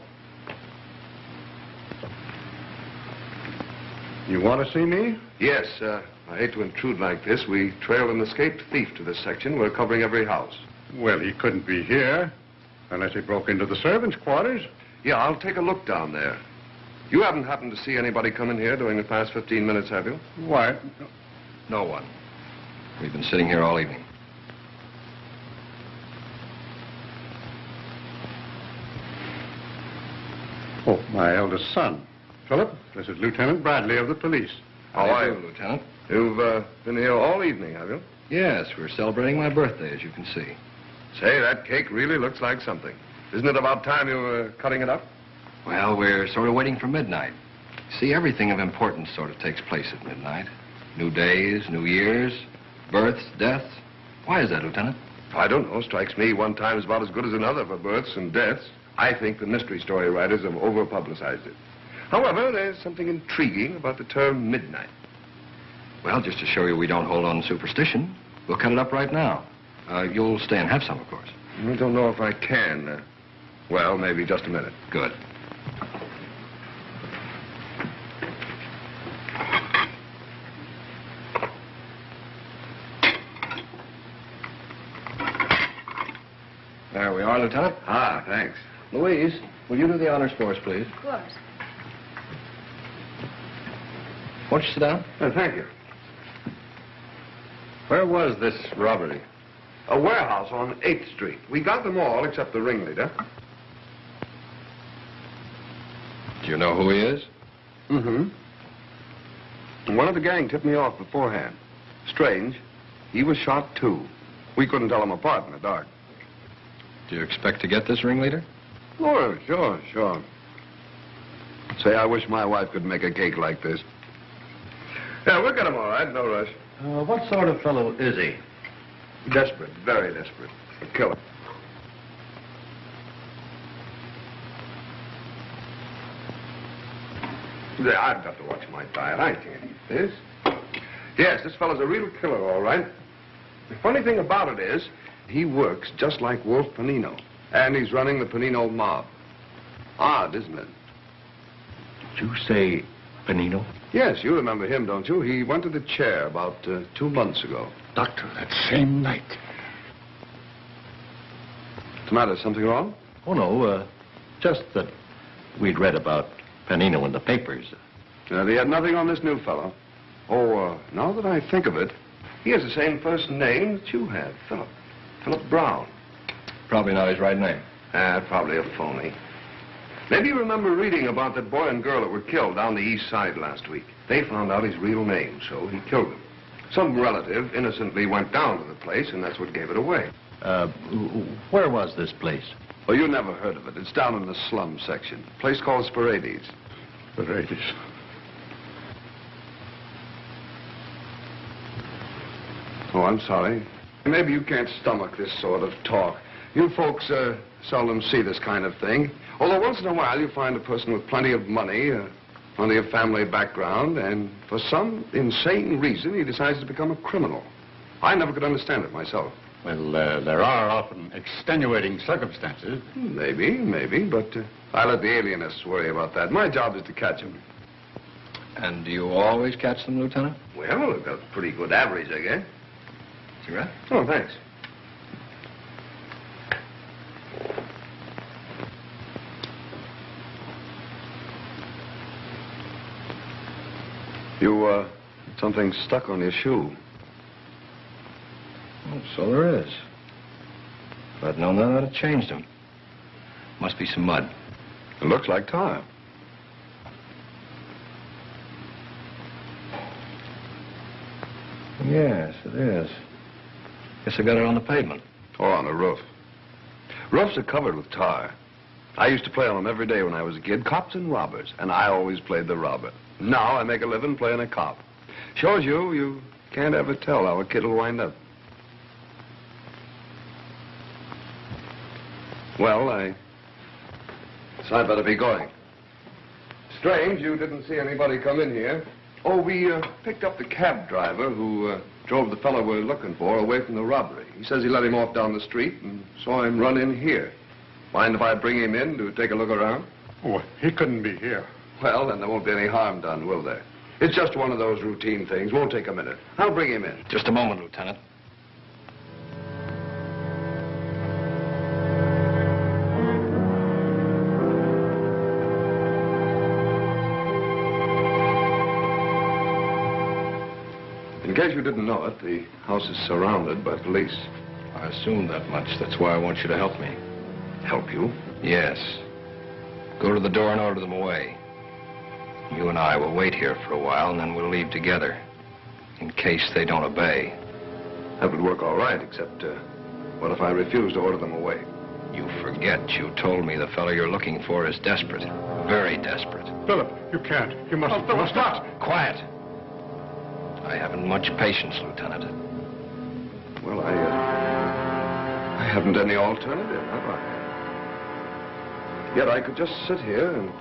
H: You want to see me?
N: Yes, I hate to intrude like this. We trailed an escaped thief to this section. We're covering every house.
H: Well, he couldn't be here unless he broke into the servants' quarters.
N: Yeah, I'll take a look down there. You haven't happened to see anybody come in here during the past 15 minutes, have you?
H: Why?
A: No one. We've been sitting here all evening.
H: Oh, my eldest son. Philip, this is Lieutenant Bradley of the police.
N: How are you,
A: Lieutenant?
N: You've been here all evening, have you?
A: Yes, we're celebrating my birthday, as you can see.
N: Say, that cake really looks like something. Isn't it about time you were cutting it up?
A: Well, we're sort of waiting for midnight. See, everything of importance sort of takes place at midnight. New days, new years, births, deaths. Why is that, Lieutenant?
N: I don't know. Strikes me one time is about as good as another for births and deaths. I think the mystery story writers have over-publicized it. However, there's something intriguing about the term midnight.
A: Well, just to show you we don't hold on to superstition, we'll cut it up right now. You'll stay and have some, of course.
N: I don't know if I can. Well, maybe just a minute.
A: Good. There we are, Lieutenant.
N: Ah, thanks.
A: Louise, will you do the honors for us, please?
F: Of course.
A: Won't you sit down?
N: Thank you.
A: Where was this robbery?
N: A warehouse on 8th Street. We got them all except the ringleader.
A: Do you know who he is?
N: Mm-hmm. One of the gang tipped me off beforehand. Strange. He was shot, too. We couldn't tell them apart in the dark.
A: Do you expect to get this ringleader?
N: Oh, sure. Say, I wish my wife could make a cake like this. Yeah, we'll get him all right. No rush.
H: What sort of fellow is he?
N: Desperate, very desperate. A killer. I've got to watch my diet. I can't eat this. Yes, this fellow's a real killer, all right. The funny thing about it is, he works just like Wolf Panino. And he's running the Panino mob. Odd, isn't it?
H: Did you say Panino?
N: Yes, you remember him, don't you? He went to the chair about 2 months ago.
H: Doctor, that same night.
N: What's the matter? Something wrong?
H: Oh, no, just that we'd read about Panino in the papers.
N: They had nothing on this new fellow. Oh, now that I think of it, he has the same first name that you have, Philip. Philip Brown.
A: Probably not his right name.
N: Probably a phony. Maybe you remember reading about that boy and girl that were killed down the east side last week. They found out his real name, so he killed them. Some relative innocently went down to the place, and that's what gave it away.
H: Where was this place?
N: Oh, you never heard of it. It's down in the slum section. A place called Sporades.
H: Sporades.
N: Oh, I'm sorry. Maybe you can't stomach this sort of talk. You folks seldom see this kind of thing. Although once in a while you find a person with plenty of money, plenty of family background, and for some insane reason he decides to become a criminal. I never could understand it myself.
H: Well, there are often extenuating circumstances.
N: Maybe, but I let the alienists worry about that. My job is to catch them.
B: And do you always catch them, Lieutenant?
N: Well, we've got a pretty good average, I guess.
B: Cigarette?
N: Oh, thanks. You, something stuck on your shoe.
B: Oh, so there is. If I'd known that, I'd have changed them. Must be some mud.
N: It looks like tar.
B: Yes, it is. Guess I got it on the pavement.
N: Or on the roof. Roofs are covered with tar. I used to play on them every day when I was a kid, cops and robbers, and I always played the robber. Now I make a living playing a cop. Shows you can't ever tell how a kid will wind up. Well, I better be going. Strange you didn't see anybody come in here. Oh, we picked up the cab driver who drove the fellow we're looking for away from the robbery. He says he let him off down the street and saw him run in here. Mind if I bring him in to take a look around?
H: Oh, he couldn't be here.
N: Well, then there won't be any harm done, will there? It's just one of those routine things. Won't take a minute. I'll bring him in.
B: Just a moment, Lieutenant.
N: In case you didn't know it, the house is surrounded by police.
B: I assumed that much. That's why I want you to help me.
N: Help you?
B: Yes. Go to the door and order them away. You and I will wait here for a while, and then we'll leave together, in case they don't obey.
N: That would work all right, except, what if I refuse to order them away?
B: You forget you told me the fellow you're looking for is desperate. Very desperate.
H: Philip, you can't. You must...
B: Oh, Philip, stop! Quiet! I haven't much patience, Lieutenant.
N: Well, I haven't any alternative, have I? Yet I could just sit here and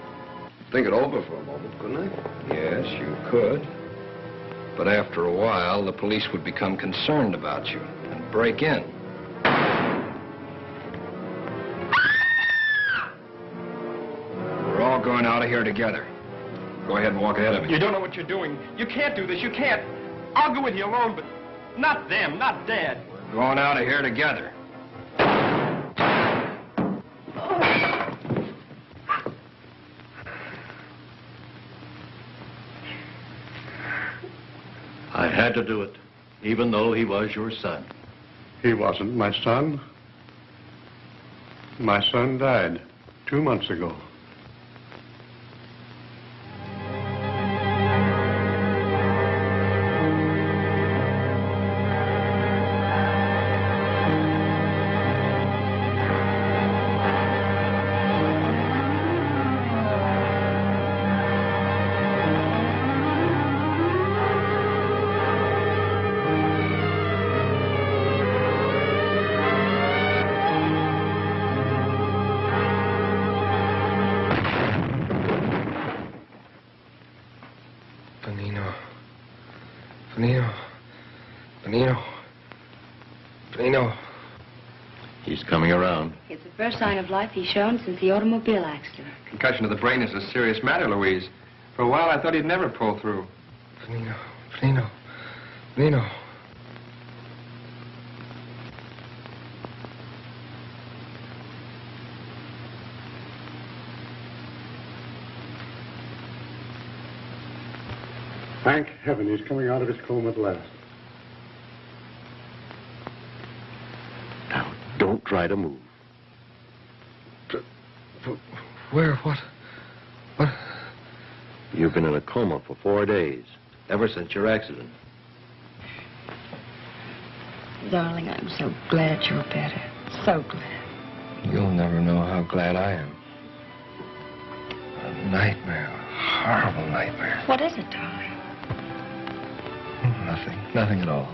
N: think it over for a moment, couldn't I?
B: Yes, you could. But after a while, the police would become concerned about you and break in. We're all going out of here together. Go ahead and walk ahead of me.
D: You don't know what you're doing. You can't do this. You can't. I'll go with you alone, but not them, not Dad.
B: We're going out of here together.
H: I had to do it, even though he was your son. He wasn't my son. My son died 2 months ago.
B: Benino.
A: He's coming around.
F: It's the first sign of life he's shown since the automobile accident.
B: Concussion of the brain is a serious matter, Louise. For a while, I thought he'd never pull through. Benino.
H: Thank heaven he's coming out of his coma at last.
A: Now, don't try to move.
B: Where? What?
A: You've been in a coma for 4 days, ever since your accident.
C: Darling, I'm so glad you're better. So glad.
B: You'll never know how glad I am. A nightmare. A horrible nightmare.
C: What is it, darling?
B: Nothing at all.